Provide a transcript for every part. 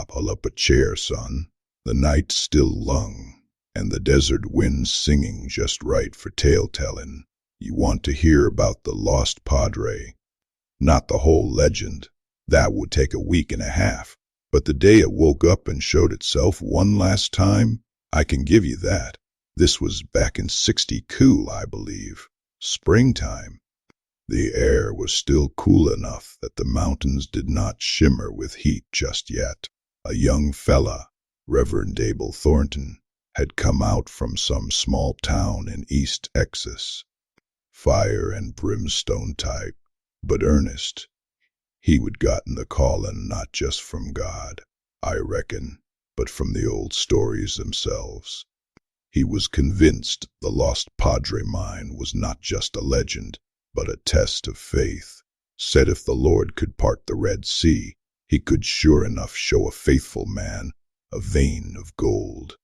Pull up a chair, son. The night still lung, and the desert wind singing just right for tale-telling. You want to hear about the lost Padre. Not the whole legend. That would take a week and a half. But the day it woke up and showed itself one last time, I can give you that. This was back in 62, I believe. Springtime. The air was still cool enough that the mountains did not shimmer with heat just yet. A young fella, Reverend Abel Thornton, had come out from some small town in East Texas. Fire and brimstone type, but earnest. He would gotten the callin' not just from God, I reckon, but from the old stories themselves. He was convinced the lost Padre mine was not just a legend, but a test of faith. Said if the Lord could part the Red Sea, he could sure enough show a faithful man a vein of gold.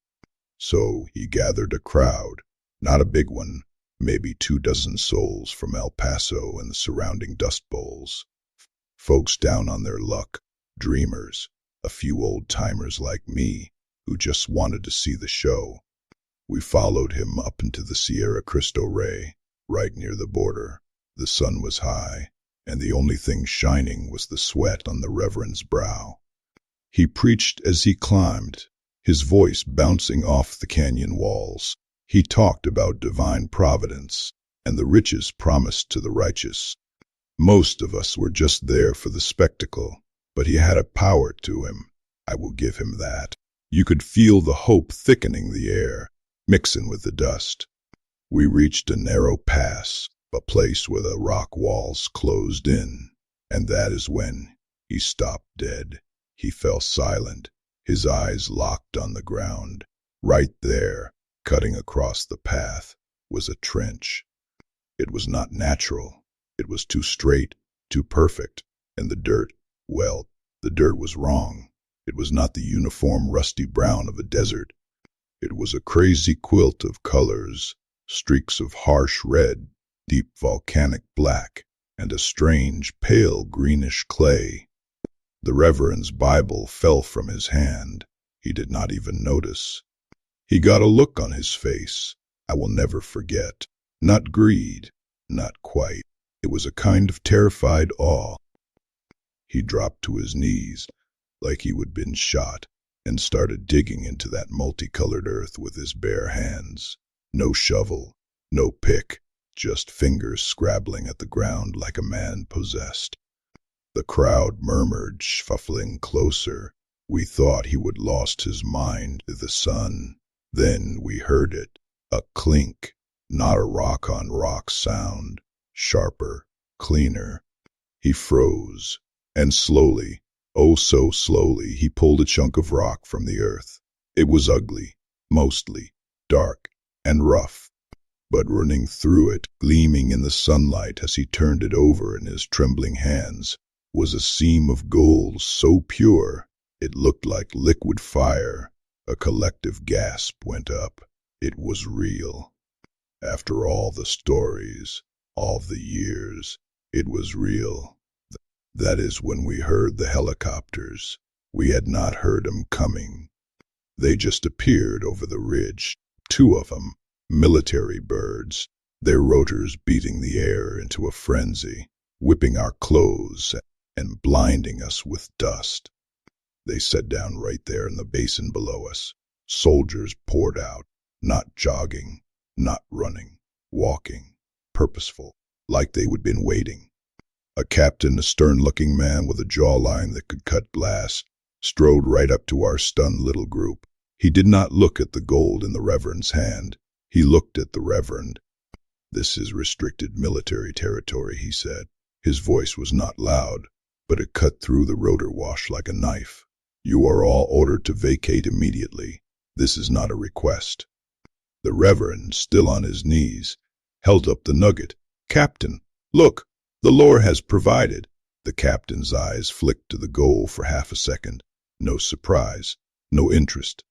So he gathered a crowd, not a big one, maybe 24 souls from El Paso and the surrounding Dust Bowls. Folks down on their luck, dreamers, a few old-timers like me who just wanted to see the show. We followed him up into the Sierra Cristo Rey, right near the border. The sun was high, and the only thing shining was the sweat on the Reverend's brow. He preached as he climbed, his voice bouncing off the canyon walls. He talked about divine providence and the riches promised to the righteous. Most of us were just there for the spectacle, but he had a power to him. I will give him that. You could feel the hope thickening the air, mixing with the dust. We reached a narrow pass, a place where the rock walls closed in, and that is when he stopped dead. He fell silent, his eyes locked on the ground. Right there, cutting across the path, was a trench. It was not natural. It was too straight, too perfect, and the dirt, well, the dirt was wrong. It was not the uniform rusty brown of a desert. It was a crazy quilt of colors, streaks of harsh red, deep volcanic black, and a strange pale greenish clay. The Reverend's Bible fell from his hand. He did not even notice. He got a look on his face I will never forget. Not greed, not quite. It was a kind of terrified awe. He dropped to his knees, like he would been shot, and started digging into that multicolored earth with his bare hands. No shovel, no pick, just fingers scrabbling at the ground like a man possessed. The crowd murmured, shuffling closer. We thought he would lost his mind to the sun. Then we heard it, a clink, not a rock-on-rock sound, sharper, cleaner. He froze, and slowly, oh so slowly, he pulled a chunk of rock from the earth. It was ugly, mostly, dark, and rough, but running through it, gleaming in the sunlight as he turned it over in his trembling hands, was a seam of gold so pure it looked like liquid fire. A collective gasp went up. It was real. After all the stories, all the years, it was real. That is when we heard the helicopters. We had not heard 'em coming. They just appeared over the ridge, 2 of 'em, military birds, their rotors beating the air into a frenzy, whipping our clothes and blinding us with dust. They sat down right there in the basin below us. Soldiers poured out, not jogging, not running, walking, purposeful, like they would been waiting. A captain, a stern-looking man with a jawline that could cut glass, strode right up to our stunned little group. He did not look at the gold in the Reverend's hand. He looked at the Reverend. "This is restricted military territory," he said. His voice was not loud, but it cut through the rotor wash like a knife. "You are all ordered to vacate immediately. This is not a request." The Reverend, still on his knees, held up the nugget. "Captain, look, the Lord has provided." The captain's eyes flicked to the goal for half a second. No surprise, no interest.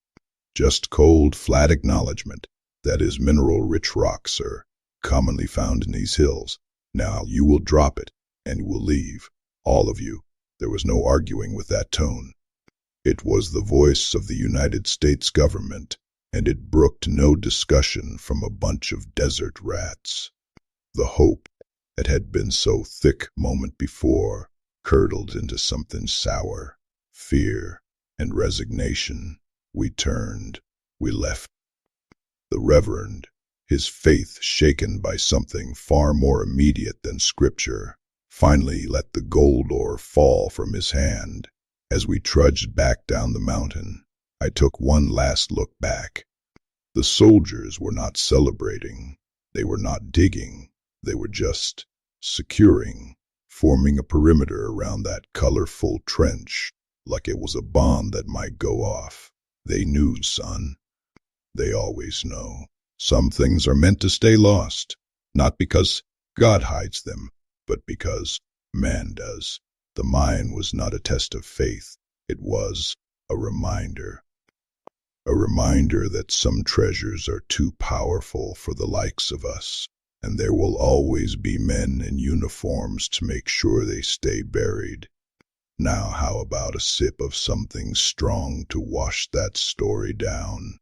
Just cold, flat acknowledgement. "That is mineral-rich rock, sir, commonly found in these hills. Now you will drop it, and you will leave. All of you." There was no arguing with that tone. It was the voice of the United States government, and it brooked no discussion from a bunch of desert rats. The hope that had been so thick moment before curdled into something sour. Fear and resignation. We turned. We left. The Reverend, his faith shaken by something far more immediate than Scripture, finally let the gold ore fall from his hand. As we trudged back down the mountain, I took one last look back. The soldiers were not celebrating. They were not digging. They were just securing, forming a perimeter around that colorful trench, like it was a bomb that might go off. They knew, son. They always know. Some things are meant to stay lost, not because God hides them, but because man does. The mine was not a test of faith. It was a reminder. A reminder that some treasures are too powerful for the likes of us, and there will always be men in uniforms to make sure they stay buried. Now how about a sip of something strong to wash that story down?